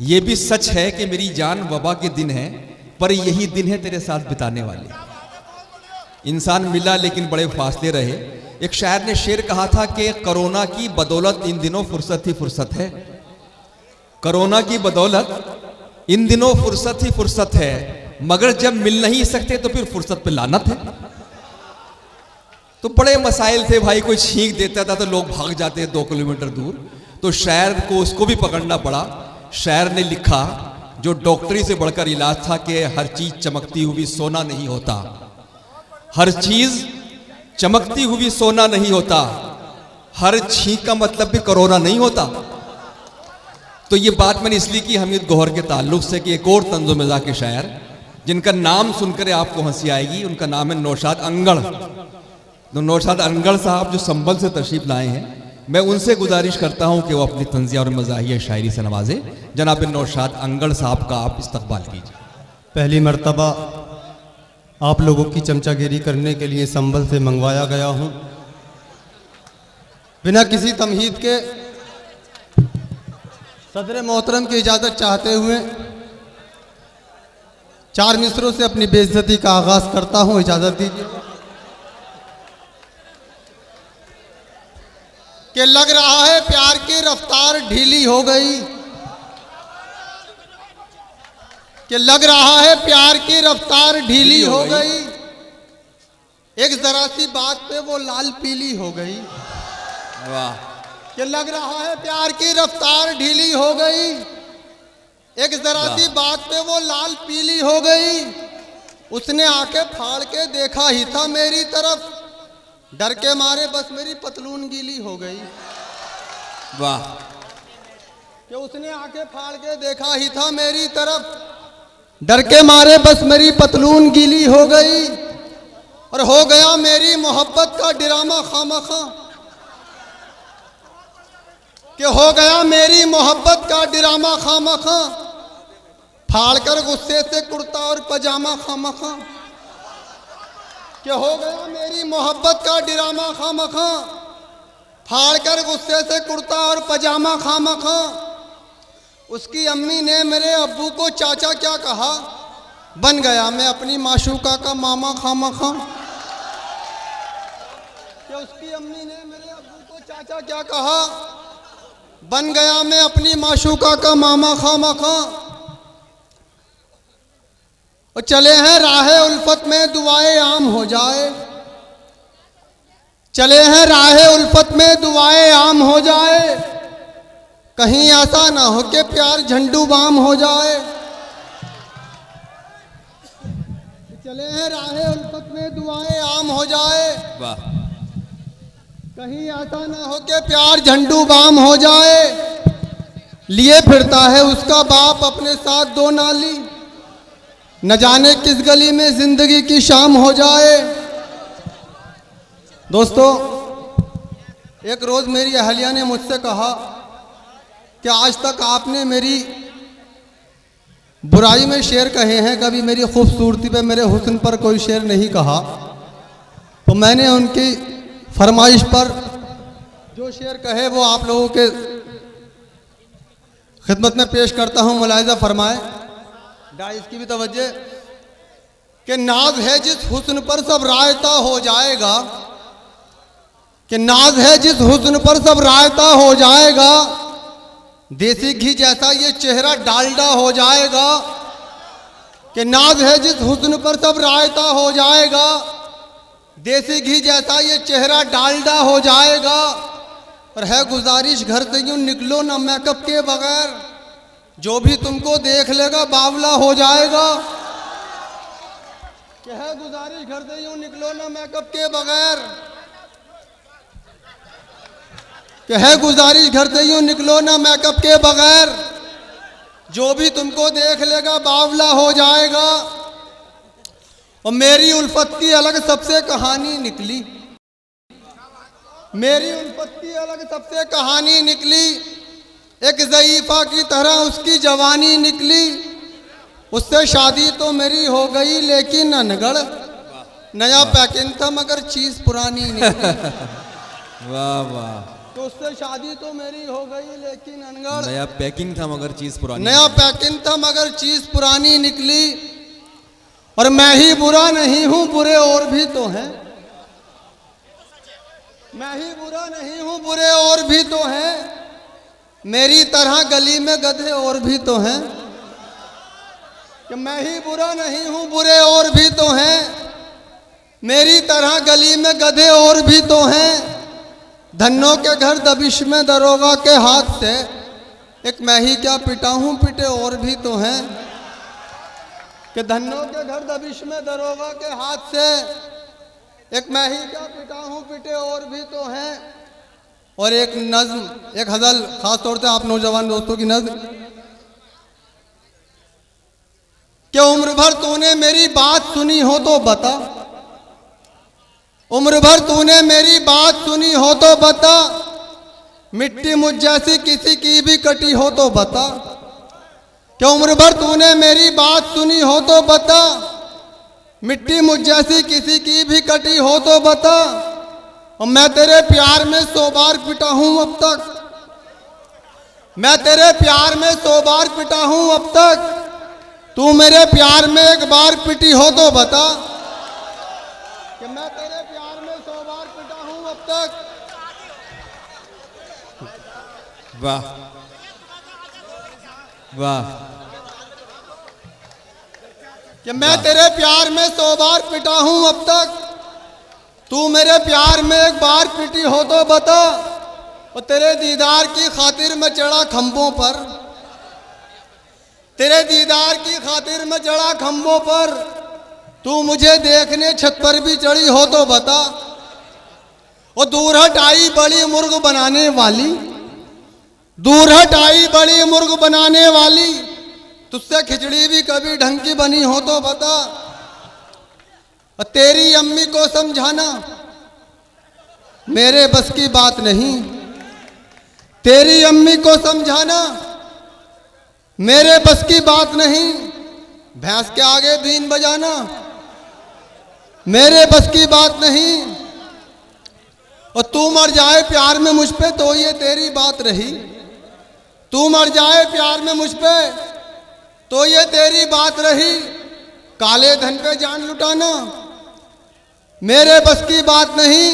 ये भी सच है कि मेरी जान वबा के दिन है, पर यही दिन है तेरे साथ बिताने वाले। इंसान मिला लेकिन बड़े फासले रहे। एक शायर ने शेर कहा था कि कोरोना की बदौलत इन दिनों फुर्सत ही फुर्सत है। कोरोना की बदौलत इन दिनों फुर्सत ही फुर्सत है, मगर जब मिल नहीं सकते तो फिर फुर्सत पे लानत है। तो बड़े मसाइल थे भाई, कोई छींक देता था तो लोग भाग जाते हैं 2 किलोमीटर दूर, तो शायर को उसको भी पकड़ना पड़ा। शायर ने लिखा, जो डॉक्टरी से बढ़कर इलाज था, कि हर चीज चमकती हुई सोना नहीं होता, हर चीज चमकती हुई सोना नहीं होता, हर छींक का मतलब भी कोरोना नहीं होता। तो ये बात मैंने इसलिए की हमीद गौहर के ताल्लुक से कि एक और तंज़ो मिज़ाह के शायर जिनका नाम सुनकर आपको हंसी आएगी, उनका नाम है नौशाद अंगड़। तो नौशाद अंगड़ साहब जो संभल से तशरीफ लाए हैं, मैं उनसे गुजारिश करता हूं कि वो अपनी तंज़िया और मज़ाहिया शायरी से नवाजे। जनाब नौशाद अंगड़ साहब का आप इस्तकबाल कीजिए। पहली मर्तबा आप लोगों की चमचागिरी करने के लिए संभल से मंगवाया गया हूं। बिना किसी तमहीद के सदर मोहतरम की इजाज़त चाहते हुए 4 मिसरों से अपनी बेइज्जती का आगाज़ करता हूं। इजाज़त दीजिए। कि लग रहा है प्यार की रफ्तार ढीली हो गई, कि लग रहा है प्यार की रफ्तार ढीली हो गई, एक जरा सी बात पे वो लाल पीली हो गई। वाह। कि लग रहा है प्यार की रफ्तार ढीली हो गई, एक जरा सी बात पे वो लाल पीली हो गई। उसने आंखें फाड़ के देखा ही था मेरी तरफ, डर के मारे बस मेरी पतलून गीली हो गई। वाह। कि उसने आंखें फाड़ के देखा ही था मेरी तरफ, डर के मारे बस मेरी पतलून गीली हो गई। और हो गया मेरी मोहब्बत का ड्रामा खामखा, कि हो गया मेरी मोहब्बत का ड्रामा खामखा, फाड़ कर गुस्से से कुर्ता और पजामा खामखा। कि हो गया मेरी मोहब्बत का ड्रामा खामखा, फाड़ कर गुस्से से कुर्ता और पजामा खामखा। उसकी अम्मी ने मेरे अब्बू को चाचा क्या कहा, बन गया मैं अपनी माशूका का मामा खामखा। कि उसकी अम्मी ने मेरे अब्बू को चाचा क्या कहा, बन गया मैं अपनी माशूका का मामा खामखा। और चले हैं राहे उल्फत में दुआएं आम हो जाए, चले हैं राहे उल्फत में दुआएं आम हो जाए, कहीं ऐसा ना हो कि प्यार झंडू बाम हो जाए। चले हैं राहे उल्फत में दुआएं आम हो जाए, वाह। कहीं ऐसा ना हो कि प्यार झंडू बाम हो जाए। लिए फिरता है उसका बाप अपने साथ 2 नाली, न जाने किस गली में जिंदगी की शाम हो जाए। दोस्तों, एक रोज मेरी अहलिया ने मुझसे कहा कि आज तक आपने मेरी बुराई में शेर कहे हैं, कभी मेरी खूबसूरती पे, मेरे हुस्न पर कोई शेर नहीं कहा। तो मैंने उनकी फरमाइश पर जो शेर कहे वो आप लोगों के खिदमत में पेश करता हूँ। मुलाहिजा फरमाए, डाइस की भी तवज्जो। कि नाज है जिस हुस्न पर सब रायता हो जाएगा, कि नाज है जिस हुस्न पर सब रायता हो जाएगा, देसी घी जैसा ये चेहरा डालडा हो जाएगा। कि नाज है जिस हुस्न पर सब रायता हो जाएगा, देसी घी जैसा ये चेहरा डालडा हो जाएगा। और है गुजारिश घर से यूं निकलो ना मेकअप के बगैर, जो भी तुमको देख लेगा बावला हो जाएगा। कि है गुजारिश घर से यूं निकलो ना मेकअप के बगैर, कि है गुजारिश घर से यूं निकलो ना मेकअप के बगैर, जो भी तुमको देख लेगा बावला हो जाएगा। और मेरी उल्फत की अलग सबसे कहानी निकली, मेरी उल्फत की अलग सबसे कहानी निकली। एक ज़ईफ़ा की तरह उसकी जवानी निकली, उससे शादी तो मेरी हो गई लेकिन अनगढ़, नया पैकिंग था मगर चीज पुरानी निकली। वाह वाह। तो उससे शादी तो मेरी हो गई, लेकिन अनगढ़ नया पैकिंग था मगर चीज पुरानी। नया पैकिंग था मगर चीज पुरानी निकली। और मैं ही बुरा नहीं हूं, बुरे और भी तो हैं। मैं ही बुरा नहीं हूं, बुरे और भी तो हैं। मेरी तरह गली में गधे और भी तो हैं। कि मैं ही बुरा नहीं हूं, बुरे और भी तो हैं। मेरी तरह गली में गधे और भी तो हैं। धन्नों के घर दबिश में दरोगा के हाथ से, एक मैं ही क्या पिटा हूं, पिटे और भी तो हैं। कि धन्नों के घर दबिश में दरोगा के हाथ से, एक मैं ही क्या पिटा हूं, पिटे और भी तो हैं। और एक नज्म, एक गजल, खास तौर से आप नौजवान दोस्तों की नज्म। कि उम्र भर तूने मेरी बात सुनी हो तो बता, उम्र भर तूने मेरी बात सुनी हो तो बता। मिट्टी मुझ जैसी किसी की भी कटी हो तो बता। कि उम्र भर तूने मेरी बात सुनी हो तो बता। मिट्टी मुझ जैसी किसी की भी कटी हो तो बता। और मैं तेरे प्यार में 100 बार पिटा हूं अब तक। मैं तेरे प्यार में 100 बार पिटा हूं अब तक। तू मेरे प्यार में एक बार पिटी हो तो बता। कि मैं तेरे प्यार में 100 बार पिटा हूं अब तक। वाह वाह। कि मैं तेरे प्यार में 100 बार पिटा हूं अब तक। तू मेरे प्यार में एक बार पिटी हो तो बता। और तेरे दीदार की खातिर मैं चढ़ा खंभों पर। तेरे दीदार की खातिर मैं चढ़ा खंभों पर। तू मुझे देखने छत पर भी चढ़ी हो तो बता। और दूर हट आई बड़ी मुर्ग बनाने वाली, दूर हट आई बड़ी मुर्ग बनाने वाली। तुझसे खिचड़ी भी कभी ढंग की बनी हो तो बता। और तेरी अम्मी को समझाना मेरे बस की बात नहीं। तेरी अम्मी को समझाना मेरे बस की बात नहीं। भैंस के आगे बीन बजाना मेरे बस की बात नहीं। और तू मर जाए प्यार में मुझ पे तो ये तेरी बात रही। तू मर जाए प्यार में मुझ पे तो ये तेरी बात रही। काले धन पे जान लुटाना मेरे बस की बात नहीं।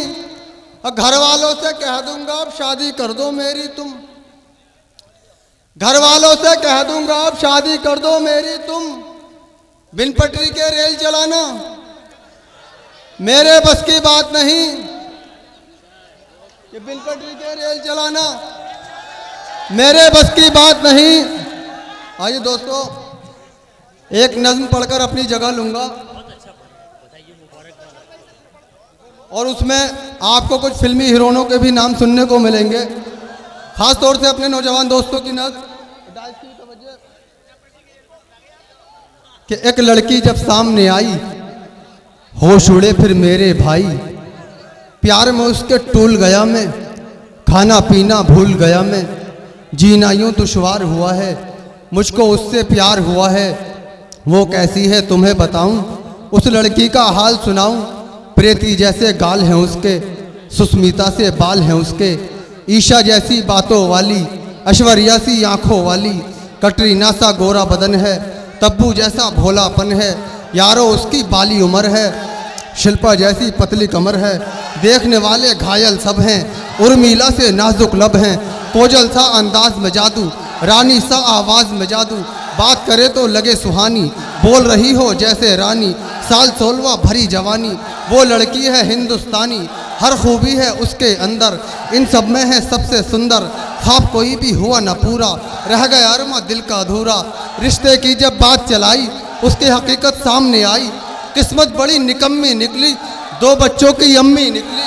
और घर वालों से कह दूंगा अब शादी कर दो मेरी तुम। घर वालों से कह दूंगा अब शादी कर दो मेरी तुम। बिन पटरी के रेल चलाना मेरे बस की बात नहीं। कि बिन पटरी के रेल चलाना मेरे बस की बात नहीं। आइए दोस्तों, एक नज्म पढ़कर अपनी जगह लूंगा और उसमें आपको कुछ फिल्मी हीरोइनों के भी नाम सुनने को मिलेंगे। खास तौर से अपने नौजवान दोस्तों की नज्म। कि एक लड़की जब सामने आई, होश उड़े फिर मेरे भाई। प्यार में उसके टूल गया मैं, खाना पीना भूल गया मैं। जीना यूं दुश्वार हुआ है, मुझको उससे प्यार हुआ है। वो कैसी है तुम्हें बताऊं, उस लड़की का हाल सुनाऊं। प्रीति जैसे गाल हैं उसके, सुस्मिता से बाल हैं उसके। ईशा जैसी बातों वाली, ऐश्वर्या सी आंखों वाली। कटरीना सा गोरा बदन है, तब्बू जैसा भोलापन है। यारो उसकी बाली उम्र है, शिल्पा जैसी पतली कमर है। देखने वाले घायल सब हैं, उर्मिला से नाजुक लब हैं। कोजल सा अंदाज में जादू, रानी सा आवाज़ में जादू। बात करे तो लगे सुहानी, बोल रही हो जैसे रानी। साल 16वां भरी जवानी, वो लड़की है हिंदुस्तानी। हर खूबी है उसके अंदर, इन सब में है सबसे सुंदर। ख्वाब कोई भी हुआ न पूरा, रह गया अरमा दिल का अधूरा। रिश्ते की जब बात चलाई, उसकी हकीकत सामने आई। किस्मत बड़ी निकम्मी निकली, 2 बच्चों की अम्मी निकली।